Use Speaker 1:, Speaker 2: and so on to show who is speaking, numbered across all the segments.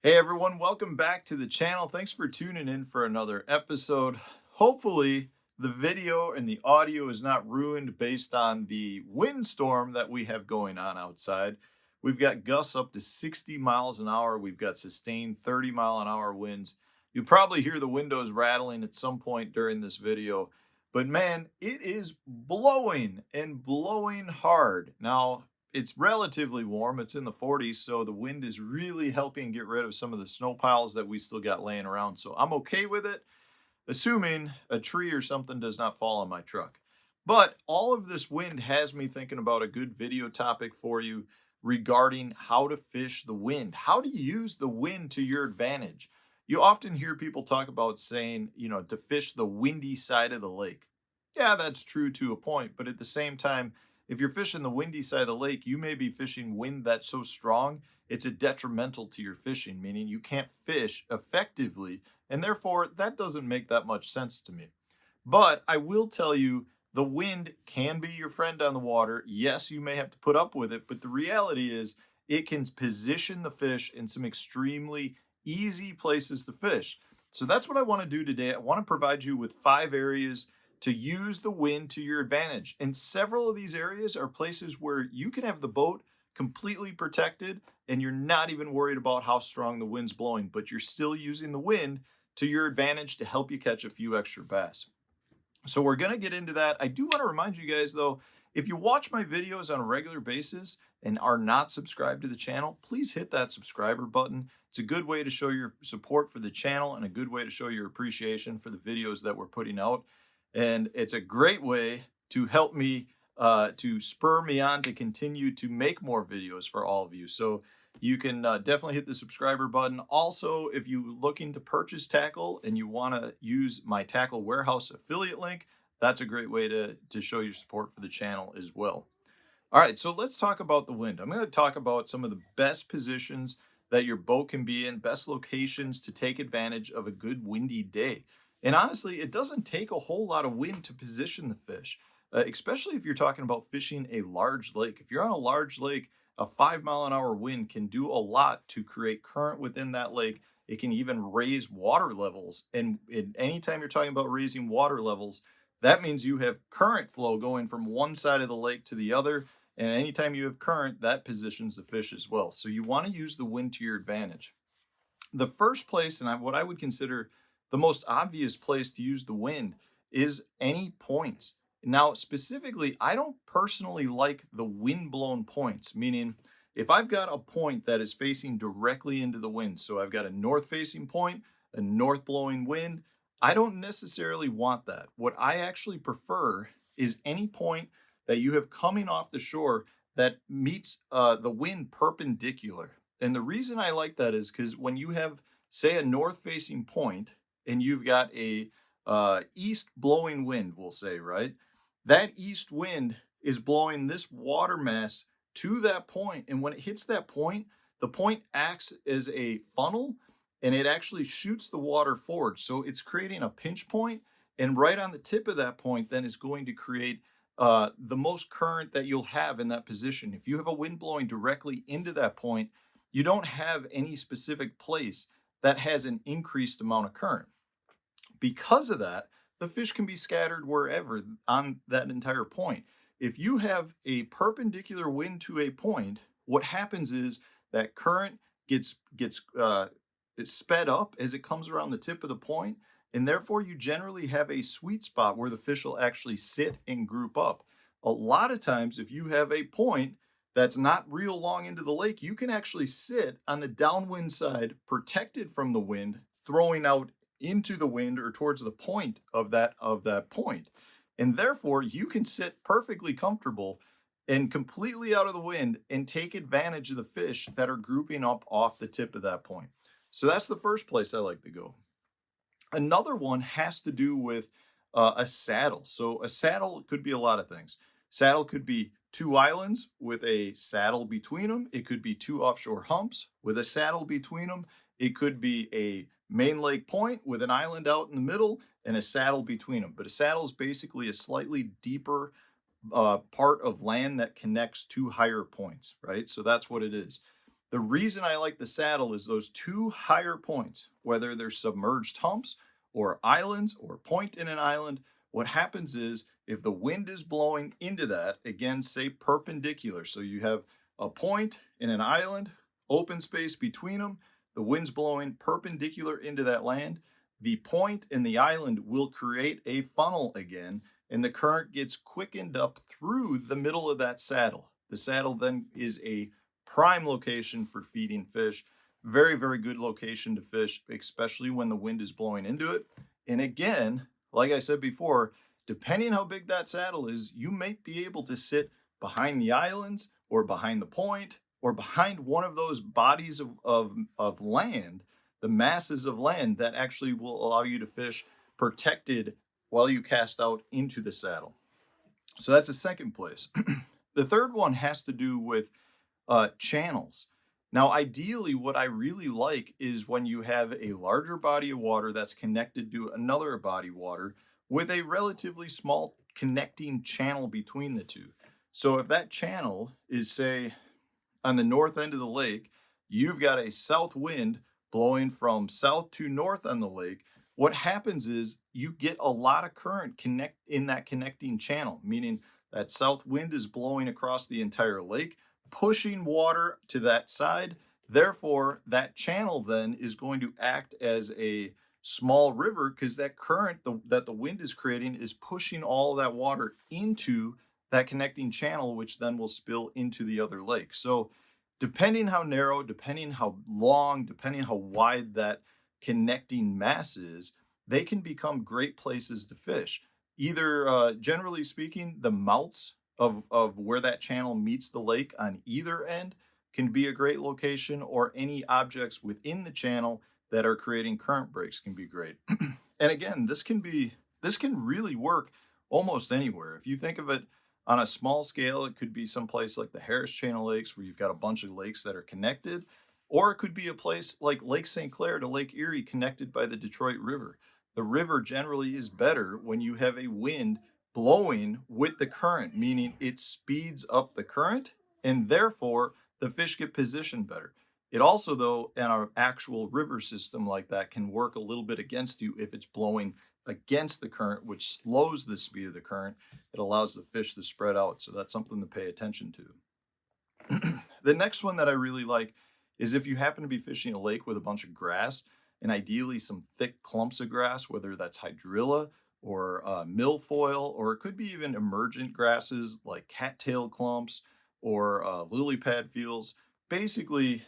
Speaker 1: Hey everyone, welcome back to the channel. Thanks for tuning in for another episode. Hopefully, the video and the audio is not ruined based on the windstorm that we have going on outside. We've got gusts up to 60 miles an hour. We've got sustained 30-mile-an-hour winds. You'll probably hear the windows rattling at some point during this video. But man, it is blowing and blowing hard. Now, it's relatively warm. It's in the 40s, so the wind is really helping get rid of some of the snow piles that we still got laying around. So I'm okay with it, assuming a tree or something does not fall on my truck. But all of this wind has me thinking about a good video topic for you regarding how to fish the wind, how to use the wind to your advantage. You often hear people talk about saying, to fish the windy side of the lake. Yeah, that's true to a point, but at the same time, if you're fishing the windy side of the lake, you may be fishing wind that's so strong, it's a detrimental to your fishing, meaning you can't fish effectively, and therefore that doesn't make that much sense to me. But I will tell you, the wind can be your friend on the water. Yes, you may have to put up with it, but the reality is it can position the fish in some extremely easy places to fish. So that's what I want to do today. I want to provide you with 5 areas to use the wind to your advantage. And several of these areas are places where you can have the boat completely protected and you're not even worried about how strong the wind's blowing, but you're still using the wind to your advantage to help you catch a few extra bass. So we're going to get into that. I do want to remind you guys though, if you watch my videos on a regular basis and are not subscribed to the channel, please hit that subscriber button. It's a good way to show your support for the channel and a good way to show your appreciation for the videos that we're putting out. And it's a great way to help me, to spur me on to continue to make more videos for all of you. So you can definitely hit the subscriber button. Also, if you're looking to purchase tackle and you want to use my Tackle Warehouse affiliate link, that's a great way to show your support for the channel as well. All right, so let's talk about the wind. I'm going to talk about some of the best positions that your boat can be in, best locations to take advantage of a good windy day. And honestly, it doesn't take a whole lot of wind to position the fish, especially if you're talking about fishing a large lake. If you're on a large lake, a 5-mile-an-hour wind can do a lot to create current within that lake. It can even raise water levels. And anytime you're talking about raising water levels, that means you have current flow going from one side of the lake to the other. And anytime you have current, that positions the fish as well. So you want to use the wind to your advantage. The first place, and what I would consider the most obvious place to use the wind, is any points. Now, specifically, I don't personally like the wind-blown points, meaning if I've got a point that is facing directly into the wind, so I've got a north-facing point, a north-blowing wind, I don't necessarily want that. What I actually prefer is any point that you have coming off the shore that meets the wind perpendicular. And the reason I like that is because when you have, say, a north-facing point and you've got a east blowing wind, we'll say, right? That east wind is blowing this water mass to that point, and when it hits that point, the point acts as a funnel and it actually shoots the water forward. So it's creating a pinch point, and right on the tip of that point, then is going to create the most current that you'll have in that position. If you have a wind blowing directly into that point, you don't have any specific place that has an increased amount of current. Because of that, the fish can be scattered wherever on that entire point. If you have a perpendicular wind to a point, what happens is that current gets it's sped up as it comes around the tip of the point, and therefore you generally have a sweet spot where the fish will actually sit and group up. A lot of times, if you have a point that's not real long into the lake, you can actually sit on the downwind side, protected from the wind, throwing out into the wind or towards the point of that point. And therefore, you can sit perfectly comfortable and completely out of the wind and take advantage of the fish that are grouping up off the tip of that point. So that's the first place I like to go. Another one has to do with a saddle. So a saddle could be a lot of things. Saddle could be two islands with a saddle between them. It could be two offshore humps with a saddle between them. It could be a main lake point with an island out in the middle and a saddle between them. But a saddle is basically a slightly deeper part of land that connects two higher points, right? So that's what it is. The reason I like the saddle is those two higher points, whether they're submerged humps or islands or point in an island. What happens is if the wind is blowing into that, again, say perpendicular, so you have a point in an island, open space between them, the wind's blowing perpendicular into that land, the point and the island will create a funnel again, and the current gets quickened up through the middle of that saddle. The saddle then is a prime location for feeding fish. Very, very good location to fish, especially when the wind is blowing into it. And again, like I said before, depending how big that saddle is, you may be able to sit behind the islands or behind the point or behind one of those bodies of land, the masses of land that actually will allow you to fish protected while you cast out into the saddle. So that's the second place. The third one has to do with channels. Now, ideally, what I really like is when you have a larger body of water that's connected to another body of water with a relatively small connecting channel between the two. So if that channel is, say, on the north end of the lake, you've got a south wind blowing from south to north on the lake. What happens is you get a lot of current connect in that connecting channel, meaning that south wind is blowing across the entire lake, pushing water to that side. Therefore, that channel then is going to act as a small river because that current that the wind is creating is pushing all that water into that connecting channel, which then will spill into the other lake. So depending how narrow, depending how long, depending how wide that connecting mass is, they can become great places to fish. Either, generally speaking, the mouths of where that channel meets the lake on either end can be a great location, or any objects within the channel that are creating current breaks can be great. And again, this can really work almost anywhere. If you think of it on a small scale, it could be someplace like the Harris Channel Lakes where you've got a bunch of lakes that are connected, or it could be a place like Lake St. Clair to Lake Erie connected by the Detroit River. The river generally is better when you have a wind blowing with the current, meaning it speeds up the current and therefore the fish get positioned better. It also, though, in an actual river system like that can work a little bit against you if it's blowing against the current, which slows the speed of the current. It allows the fish to spread out. So that's something to pay attention to. The next one that I really like is if you happen to be fishing a lake with a bunch of grass, and ideally some thick clumps of grass, whether that's hydrilla or milfoil, or it could be even emergent grasses like cattail clumps or lily pad fields. Basically,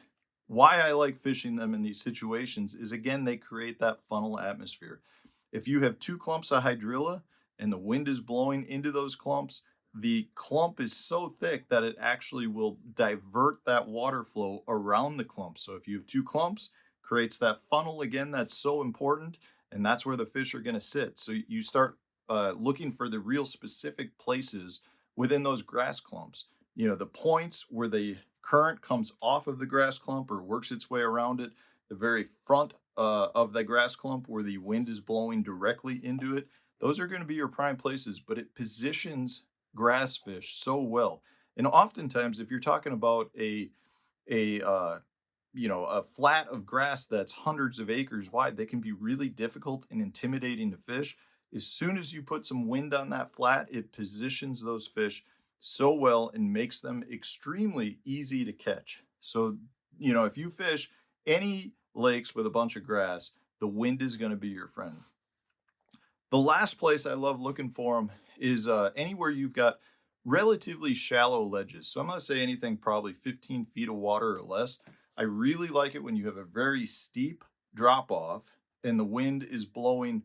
Speaker 1: why I like fishing them in these situations is, again, they create that funnel atmosphere. If you have two clumps of hydrilla and the wind is blowing into those clumps, the clump is so thick that it actually will divert that water flow around the clump. So if you have two clumps, creates that funnel again that's so important, and that's where the fish are going to sit. So you start looking for the real specific places within those grass clumps. You know, the points where the current comes off of the grass clump or works its way around it, the very front of the grass clump where the wind is blowing directly into it. Those are going to be your prime places, but it positions grass fish so well. And oftentimes, if you're talking about a a flat of grass that's hundreds of acres wide, they can be really difficult and intimidating to fish. As soon as you put some wind on that flat, it positions those fish so well and makes them extremely easy to catch. So, if you fish any lakes with a bunch of grass, the wind is going to be your friend. The last place I love looking for them is anywhere you've got relatively shallow ledges. So I'm going to say anything probably 15 feet of water or less. I really like it when you have a very steep drop off and the wind is blowing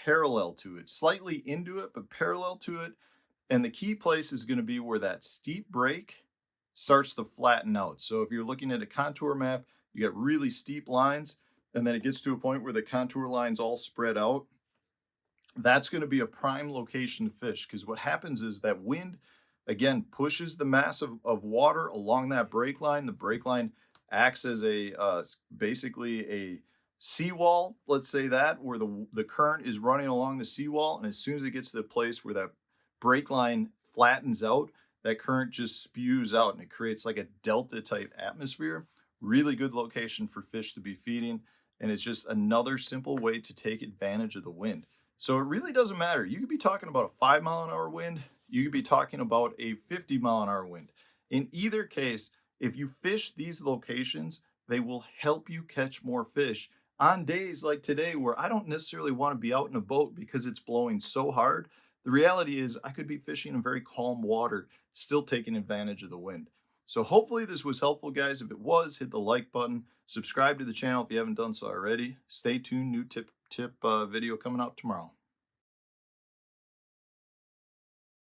Speaker 1: parallel to it, slightly into it, but parallel to it. And the key place is going to be where that steep break starts to flatten out. So if you're looking at a contour map, you get really steep lines, and then it gets to a point where the contour lines all spread out. That's going to be a prime location to fish, because what happens is that wind, again, pushes the mass of water along that break line. The break line acts as basically a seawall, let's say that, where the current is running along the seawall. And as soon as it gets to the place where that break line flattens out, that current just spews out and it creates like a delta type atmosphere. Really good location for fish to be feeding. And it's just another simple way to take advantage of the wind. So it really doesn't matter. You could be talking about a 5 mile an hour wind. You could be talking about a 50 mile an hour wind. In either case, if you fish these locations, they will help you catch more fish on days like today where I don't necessarily want to be out in a boat because it's blowing so hard. The reality is I could be fishing in very calm water, still taking advantage of the wind. So hopefully this was helpful, guys. If it was, hit the like button, subscribe to the channel if you haven't done so already. Stay tuned, new tip video coming out tomorrow.